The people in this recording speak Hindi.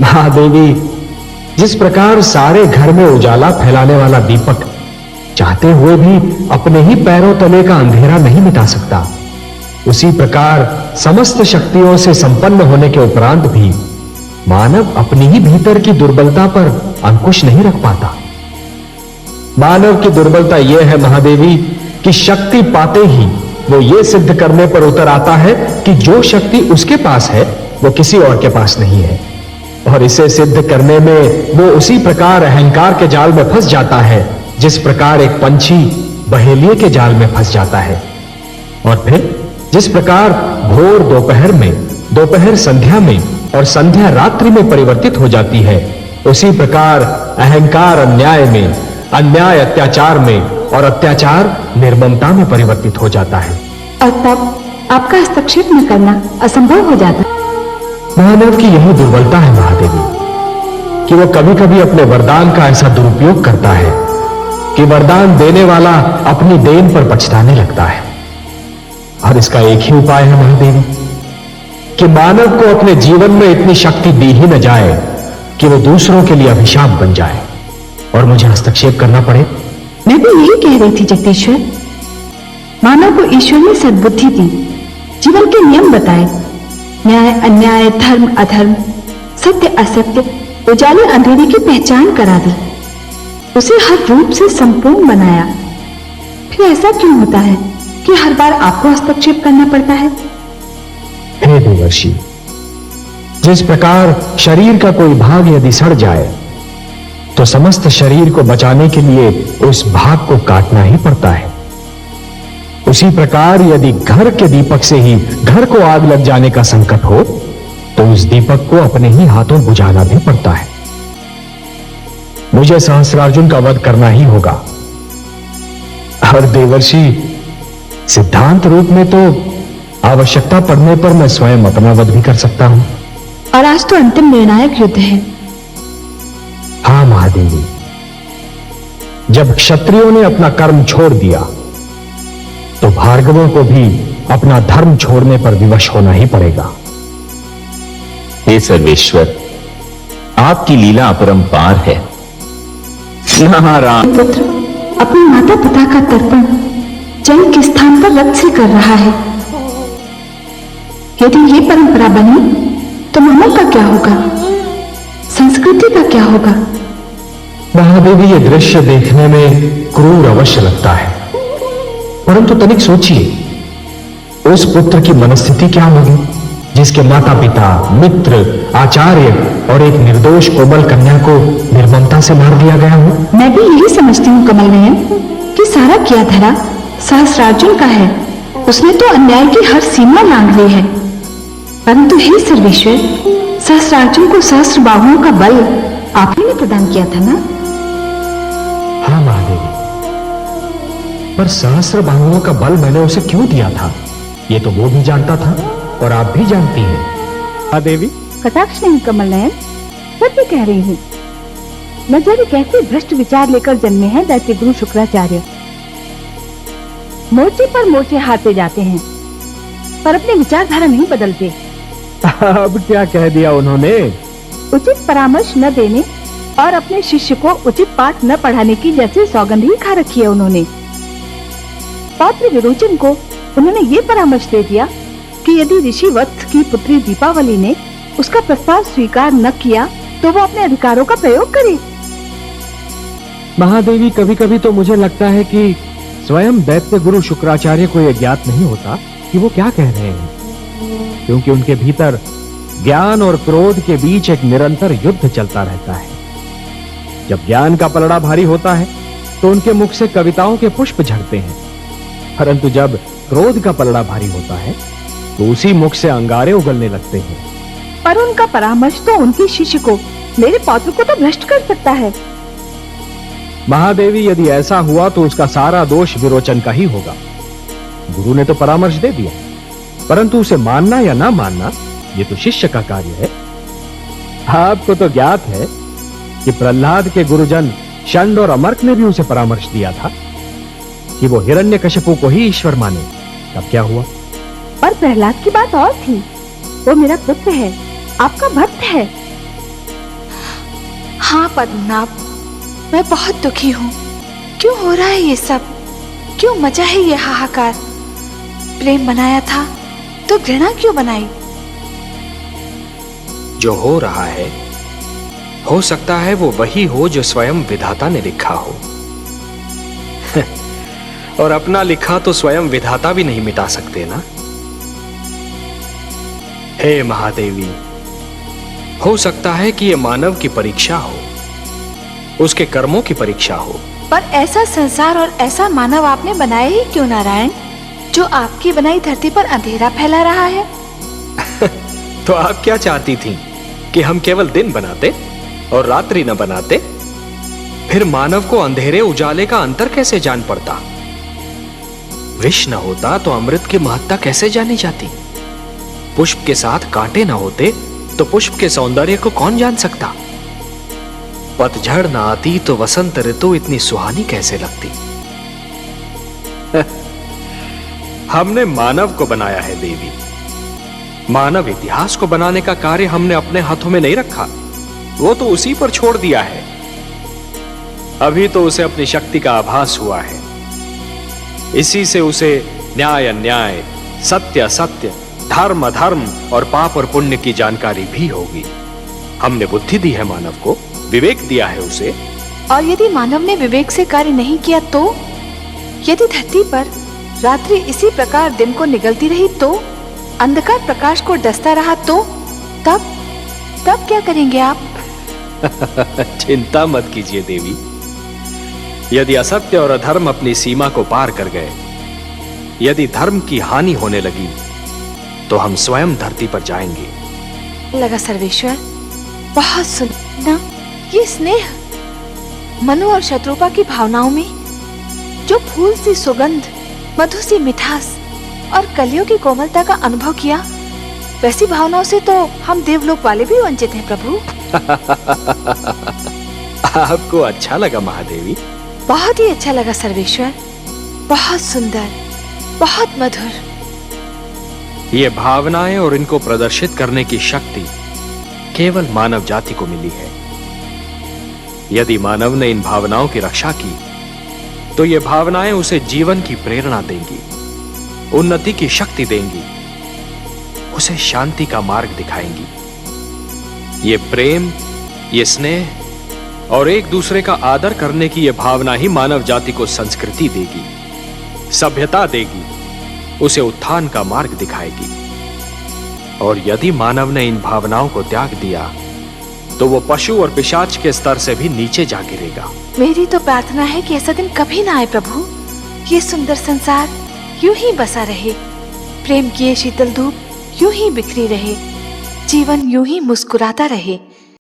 महादेवी, जिस प्रकार सारे घर में उजाला फैलाने वाला दीपक चाहते हुए भी अपने ही पैरों तले का अंधेरा नहीं मिटा सकता, उसी प्रकार समस्त शक्तियों से संपन्न होने के उपरांत भी मानव अपनी ही भीतर की दुर्बलता पर अंकुश नहीं रख पाता। मानव की दुर्बलता यह है महादेवी कि शक्ति पाते ही वो ये सिद्ध करने पर उतर आता है कि जो शक्ति उसके पास है वो किसी और के पास नहीं है, और इसे सिद्ध करने में वो उसी प्रकार अहंकार के जाल में फंस जाता है जिस प्रकार एक पंछी बहेलिए के जाल में फंस जाता है। और फिर जिस प्रकार भोर दोपहर में, दोपहर संध्या में और संध्या रात्रि में परिवर्तित हो जाती है, उसी प्रकार अहंकार अन्याय में, अन्याय अत्याचार में और अत्याचार निर्ममता में परिवर्तित हो जाता है। और तब आपका हस्तक्षेप न करना असंभव हो जाता है। मानव की यही दुर्बलता है महादेवी कि वो कभी-कभी अपने वरदान का ऐसा दुरुपयोग करता है कि वरदान देने वाला अपनी देन पर पछताने लगता है। और इसका एक ही उपाय है महादेवी कि मानव को अपने जीवन में इतनी शक्ति दी ही न जाए कि वो दूसरों के लिए अभिशाप बन जाए और मुझे हस्तक्षेप करना पड़े। मैं भी यही कह रही थी जगदीश्वर। मानव को ईश्वर ने सद्बुद्धि दी, जीवन के नियम बताए, न्याय अन्याय, धर्म अधर्म, सत्य असत्य, उजाले अंधेरे की पहचान करा दी, उसे हर रूप से संपूर्ण बनाया। फिर ऐसा क्यों होता है कि हर बार आपको हस्तक्षेप करना पड़ता है? हे देवर्षि, जिस प्रकार शरीर का कोई भाग यदि सड़ जाए तो समस्त शरीर को बचाने के लिए उस भाग को काटना ही पड़ता है, उसी प्रकार यदि घर के दीपक से ही घर को आग लग जाने का संकट हो तो उस दीपक को अपने ही हाथों बुझाना भी पड़ता है। मुझे सहस्रार्जुन का वध करना ही होगा, और देवर्षि सिद्धांत रूप में तो आवश्यकता पड़ने पर मैं स्वयं अपना वध भी कर सकता हूं। और आज तो अंतिम निर्णायक युद्ध है। हाँ महादेवी, जब क्षत्रियों ने अपना कर्म छोड़ दिया तो भार्गवों को भी अपना धर्म छोड़ने पर विवश होना ही पड़ेगा। हे सर्वेश्वर, आपकी लीला अपरंपार है। नारायण। पुत्र अपने माता पिता का तर्पण जल के स्थान पर रक्त से कर रहा है। यदि ये परंपरा बनी तो मानव का क्या होगा, संस्कृति का क्या होगा? महादेवी, ये दृश्य देखने में क्रूर अवश्य लगता है, परंतु तनिक सोचिए, उस पुत्र की मनस्थिति क्या होगी जिसके माता पिता, मित्र, आचार्य और एक निर्दोष कोमल कन्या को निर्ममता से मार दिया गया हो। मैं भी यही समझती हूँ कमल नयन कि सारा किया धरा सहस्रार्जुन का है। उसने तो अन्याय की हर सीमा लांघ ली है, परंतु हे सर्वेश्वर, सहस्रार्जुन को सहस्त्र बाहुओं का बल आप ही ने प्रदान किया था ना? हाँ महादेवी, पर सहस्त्र बाहुओं का बल मैंने उसे क्यों दिया था ये तो वो भी जानता था और आप भी जानती हैं। महादेवी, कटाक्ष नहीं कमल नयन, सत्य कह रही हूँ। न जाने कैसे भ्रष्ट विचार लेकर जन्मे हैं दैत्य गुरु शुक्राचार्य। मोर्चे पर मोर्चे हारते जाते हैं पर अपनी विचारधारा नहीं बदलते। अब क्या कह दिया उन्होंने? उचित परामर्श न देने और अपने शिष्य को उचित पाठ न पढ़ाने की जैसे सौगंध ही खा रखी है उन्होंने। पौत्र विरोचन को उन्होंने ये परामर्श दे दिया कि यदि ऋषि वत्स की पुत्री दीपावली ने उसका प्रस्ताव स्वीकार न किया तो वो अपने अधिकारों का प्रयोग करे। महादेवी, कभी कभी तो मुझे लगता है कि स्वयं दैत्य गुरु शुक्राचार्य को यह ज्ञात नहीं होता कि वो क्या कह रहे हैं, क्योंकि उनके भीतर ज्ञान और क्रोध के बीच एक निरंतर युद्ध चलता रहता है। जब ज्ञान का पलड़ा भारी होता है तो उनके मुख से कविताओं के पुष्प झड़ते हैं, परंतु जब क्रोध का पलड़ा भारी होता है तो उसी मुख से अंगारे उगलने लगते हैं। पर उनका परामर्श तो उनके शिष्य को, मेरे पौत्र को तो भ्रष्ट कर सकता है। महादेवी, यदि ऐसा हुआ तो उसका सारा दोष विरोचन का ही होगा। गुरु ने तो परामर्श दे दिया, परंतु उसे मानना या ना मानना ये तो शिष्य का कार्य है। आपको तो ज्ञात है कि प्रहलाद के गुरुजन शंड और अमर्क ने भी उसे परामर्श दिया था कि वो हिरण्यकशिपु को ही ईश्वर माने। तब क्या हुआ? पर प्रहलाद की बात और थी। वो मेरा पुत्र है, आपका भक्त है। हाँ पद्मनाभ, मैं बहुत दुखी हूँ। क्यों हो रहा है ये सब? क्यों मचा है ये हाहाकार? प्रेम बनाया था तो घृणा क्यों बनाई? जो हो रहा है, हो सकता है वो वही हो जो स्वयं विधाता ने लिखा हो। और अपना लिखा तो स्वयं विधाता भी नहीं मिटा सकते ना। हे महादेवी, हो सकता है कि ये मानव की परीक्षा हो, उसके कर्मों की परीक्षा हो। पर ऐसा संसार और ऐसा मानव आपने बनाया ही क्यों नारायण, जो आपकी बनाई धरती पर अंधेरा फैला रहा है? तो आप क्या चाहती थीं कि हम केवल दिन बनाते और रात्रि न बनाते? फिर मानव को अंधेरे उजाले का अंतर कैसे जान पड़ता? विष न होता तो अमृत की महत्ता कैसे जानी जाती? पुष्प के साथ कांटे न होते तो पुष्प के सौंदर्य को कौन जान सकता? पतझड़ न आती तो वसंत ऋतु इतनी सुहानी कैसे लगती? हमने मानव को बनाया है देवी। मानव इतिहास को बनाने का कार्य हमने अपने हाथों में नहीं रखा, वो तो उसी पर छोड़ दिया है। अभी तो उसे अपनी शक्ति का आभास हुआ है। इसी से उसे न्याय अन्याय, सत्य असत्य, धर्म अधर्म और पाप और पुण्य की जानकारी भी होगी। हमने बुद्धि दी है मानव को, विवेक दिया है उसे। और यदि मानव ने विवेक से कार्य नहीं किया तो? यदि धरती पर रात्रि इसी प्रकार दिन को निगलती रही तो? अंधकार प्रकाश को डसता रहा तो? तब क्या करेंगे आप? चिंता मत कीजिए देवी। यदि असत्य और अधर्म अपनी सीमा को पार कर गए, यदि धर्म की हानि होने लगी, तो हम स्वयं धरती पर जाएंगे। लगा सर्वेश्वर, बहुत सुंदर ये स्नेह। मनु और शत्रुपा की भावनाओं में जो फूल सी सुगंध, मधु सी मिठास और कलियों की कोमलता का अनुभव किया, वैसी भावनाओं से तो हम देवलोक वाले भी वंचित हैं प्रभु। आपको अच्छा लगा महादेवी? बहुत ही अच्छा लगा सर्वेश्वर, बहुत सुंदर, बहुत मधुर। ये भावनाएं और इनको प्रदर्शित करने की शक्ति केवल मानव जाति को मिली है। यदि मानव ने इन भावनाओं की रक्षा की, तो ये भावनाएं उसे जीवन की प्रेरणा देंगी, उन्नति की शक्ति देंगी, उसे शांति का मार्ग दिखाएंगी। ये प्रेम, ये स्नेह और एक दूसरे का आदर करने की ये भावना ही मानव जाति को संस्कृति देगी, सभ्यता देगी, उसे उत्थान का मार्ग दिखाएगी। और यदि मानव ने इन भावनाओं को त्याग दिया, तो वो पशु और पिशाच के स्तर से भी नीचे जा गिरेगा। मेरी तो प्रार्थना है कि ऐसा दिन कभी ना आए प्रभु। ये सुंदर संसार यूं ही बसा रहे, प्रेम की ये शीतल धूप यूं ही बिखरी रहे, जीवन यूं ही मुस्कुराता रहे।